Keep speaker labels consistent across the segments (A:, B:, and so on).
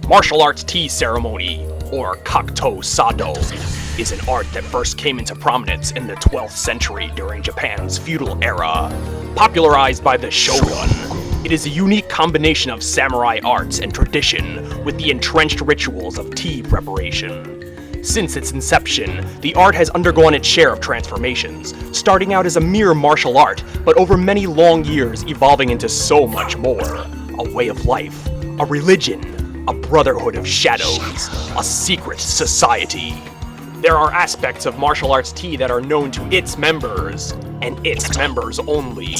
A: Martial arts tea ceremony, or Kakto Sado, is an art that first came into prominence in the 12th century during Japan's feudal era. Popularized by the shogun, it is a unique combination of samurai arts and tradition with the entrenched rituals of tea preparation. Since its inception, the art has undergone its share of transformations, starting out as a mere martial art, but over many long years evolving into so much more. A way of life, a religion, a brotherhood of shadows, a secret society. There are aspects of martial arts tea that are known to its members, and its members only.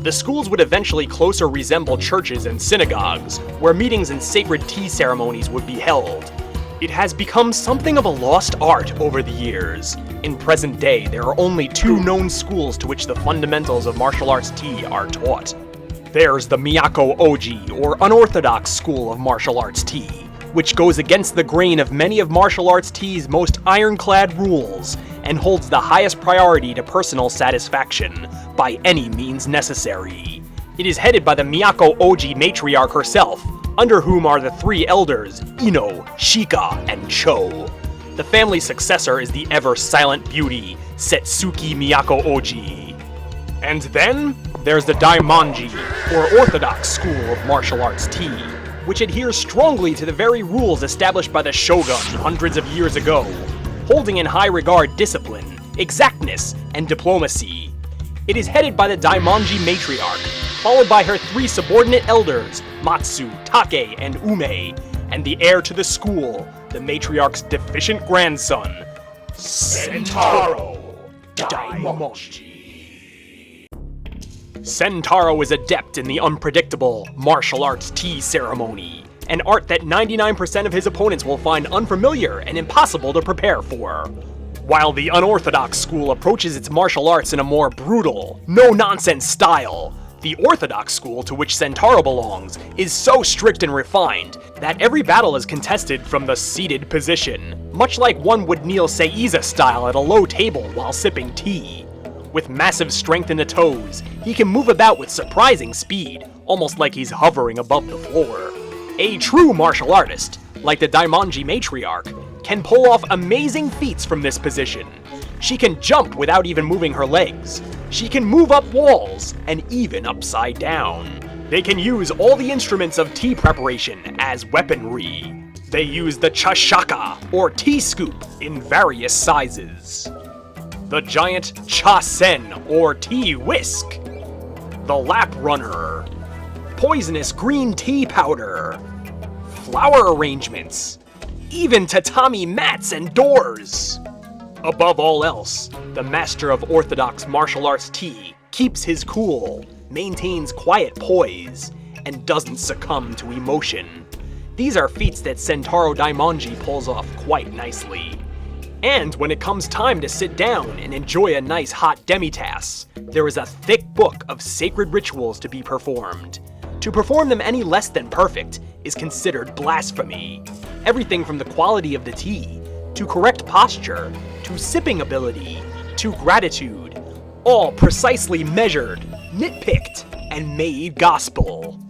A: The schools would eventually closer resemble churches and synagogues, where meetings and sacred tea ceremonies would be held. It has become something of a lost art over the years. In present day, there are only 2 known schools to which the fundamentals of martial arts tea are taught. There's the Miyako Oji, or unorthodox school of martial arts tea, which goes against the grain of many of martial arts tea's most ironclad rules, and holds the highest priority to personal satisfaction, by any means necessary. It is headed by the Miyako Oji matriarch herself, under whom are the 3 elders, Ino, Shika, and Cho. The family's successor is the ever-silent beauty, Setsuki Miyako Oji. And then, there's the Daimonji, or Orthodox School of Martial Arts Tea, which adheres strongly to the very rules established by the shogun hundreds of years ago, holding in high regard discipline, exactness, and diplomacy. It is headed by the Daimonji matriarch, followed by her 3 subordinate elders, Matsu, Take, and Ume, and the heir to the school, the matriarch's deficient grandson, Sentaro Daimonji. Centaro is adept in the unpredictable martial arts tea ceremony, an art that 99% of his opponents will find unfamiliar and impossible to prepare for. While the unorthodox school approaches its martial arts in a more brutal, no-nonsense style, the orthodox school to which Centaro belongs is so strict and refined that every battle is contested from the seated position, much like one would kneel Seiza style at a low table while sipping tea. With massive strength in the toes, he can move about with surprising speed, almost like he's hovering above the floor. A true martial artist, like the Daimonji matriarch, can pull off amazing feats from this position. She can jump without even moving her legs. She can move up walls, and even upside down. They can use all the instruments of tea preparation as weaponry. They use the chashaka, or tea scoop, in various sizes. The giant chasen, or tea whisk. The lap runner. Poisonous green tea powder. Flower arrangements. Even tatami mats and doors. Above all else, the master of orthodox martial arts tea keeps his cool, maintains quiet poise, and doesn't succumb to emotion. These are feats that Sentaro Daimonji pulls off quite nicely. And when it comes time to sit down and enjoy a nice hot demitasse, there is a thick book of sacred rituals to be performed. To perform them any less than perfect is considered blasphemy. Everything from the quality of the tea, to correct posture, to sipping ability, to gratitude, all precisely measured, nitpicked, and made gospel.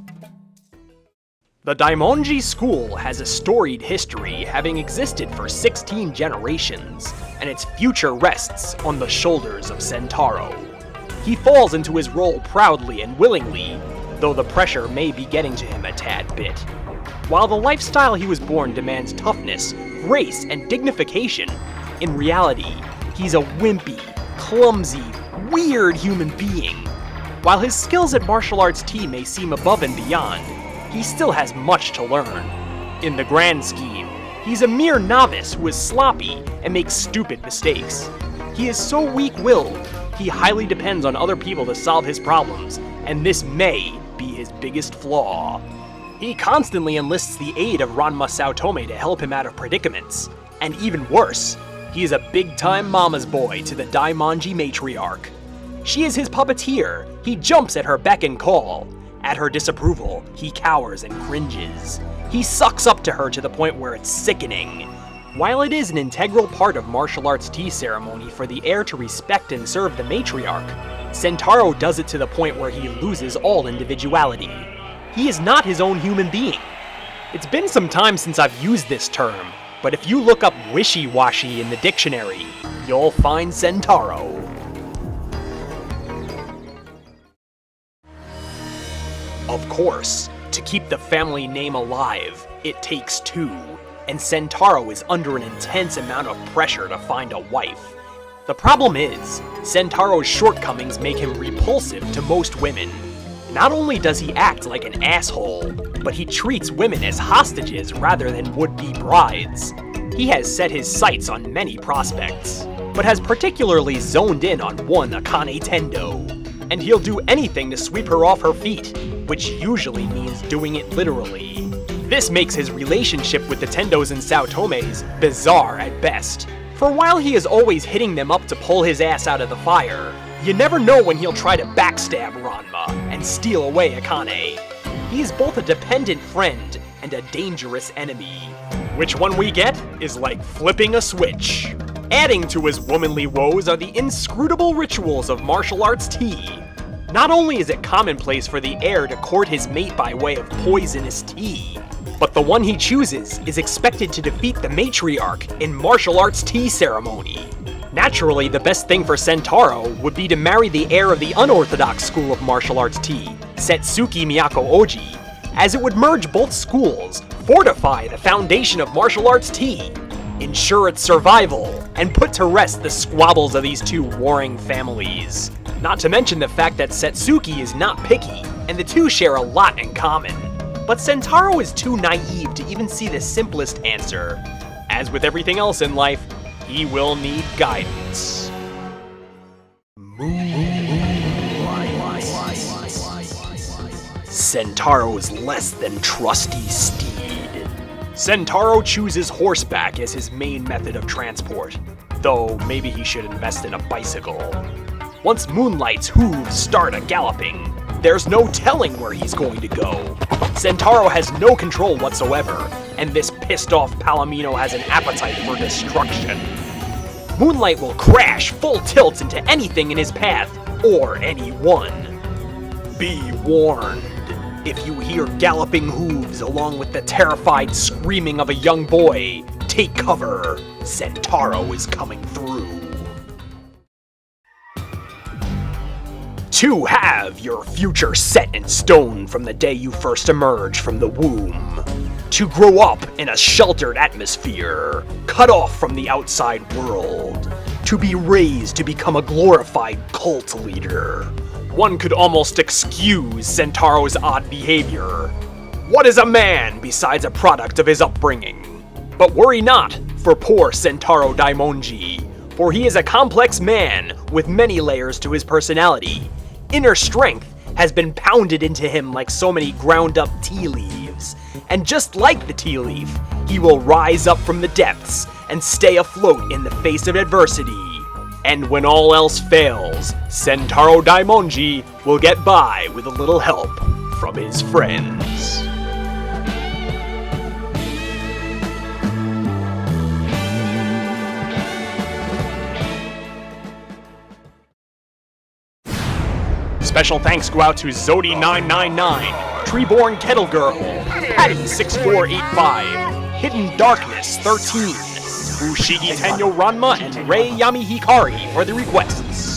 A: The Daimonji school has a storied history, having existed for 16 generations, and its future rests on the shoulders of Centaro. He falls into his role proudly and willingly, though the pressure may be getting to him a tad bit. While the lifestyle he was born demands toughness, grace, and dignification, in reality, he's a wimpy, clumsy, weird human being. While his skills at martial arts tea may seem above and beyond, he still has much to learn. In the grand scheme, he's a mere novice who is sloppy and makes stupid mistakes. He is so weak-willed, he highly depends on other people to solve his problems, and this may be his biggest flaw. He constantly enlists the aid of Ranma Saotome to help him out of predicaments. And even worse, he is a big-time mama's boy to the Daimonji matriarch. She is his puppeteer. He jumps at her beck and call. At her disapproval, he cowers and cringes. He sucks up to her to the point where it's sickening. While it is an integral part of martial arts tea ceremony for the heir to respect and serve the matriarch, Centaro does it to the point where he loses all individuality. He is not his own human being. It's been some time since I've used this term, but if you look up wishy-washy in the dictionary, you'll find Centaro. Of course, to keep the family name alive, it takes two, and Centaro is under an intense amount of pressure to find a wife. The problem is, Centaro's shortcomings make him repulsive to most women. Not only does he act like an asshole, but he treats women as hostages rather than would-be brides. He has set his sights on many prospects, but has particularly zoned in on one Akane Tendo, and he'll do anything to sweep her off her feet, which usually means doing it literally. This makes his relationship with the Tendos and Saotomes bizarre at best. For while he is always hitting them up to pull his ass out of the fire, you never know when he'll try to backstab Ranma and steal away Akane. He is both a dependent friend and a dangerous enemy. Which one we get is like flipping a switch. Adding to his womanly woes are the inscrutable rituals of martial arts tea. Not only is it commonplace for the heir to court his mate by way of poisonous tea, but the one he chooses is expected to defeat the matriarch in martial arts tea ceremony. Naturally, the best thing for Centaro would be to marry the heir of the unorthodox school of martial arts tea, Setsuki Miyako Oji, as it would merge both schools, fortify the foundation of martial arts tea, ensure its survival, and put to rest the squabbles of these two warring families. Not to mention the fact that Setsuki is not picky, and the two share a lot in common. But Centaro is too naive to even see the simplest answer. As with everything else in life, he will need guidance. Centaro's less than trusty steed. Centaro chooses horseback as his main method of transport, though maybe he should invest in a bicycle. Once Moonlight's hooves start a-galloping, there's no telling where he's going to go. Centaro has no control whatsoever, and this pissed-off Palomino has an appetite for destruction. Moonlight will crash full tilt into anything in his path, or anyone. Be warned. If you hear galloping hooves along with the terrified screaming of a young boy, take cover. Centaro is coming through. To have your future set in stone from the day you first emerge from the womb. To grow up in a sheltered atmosphere, cut off from the outside world. To be raised to become a glorified cult leader. One could almost excuse Centaro's odd behavior. What is a man besides a product of his upbringing? But worry not for poor Sentaro Daimonji, for he is a complex man with many layers to his personality. Inner strength has been pounded into him like so many ground-up tea leaves. And just like the tea leaf, he will rise up from the depths and stay afloat in the face of adversity. And when all else fails, Sentaro Daimonji will get by with a little help from his friends. Special thanks go out to Zodi999, Treeborn Kettle Girl, Patty6485, Hidden Darkness 13, Ushigi Tenyo Ranma, and Rei Yami Hikari for the requests.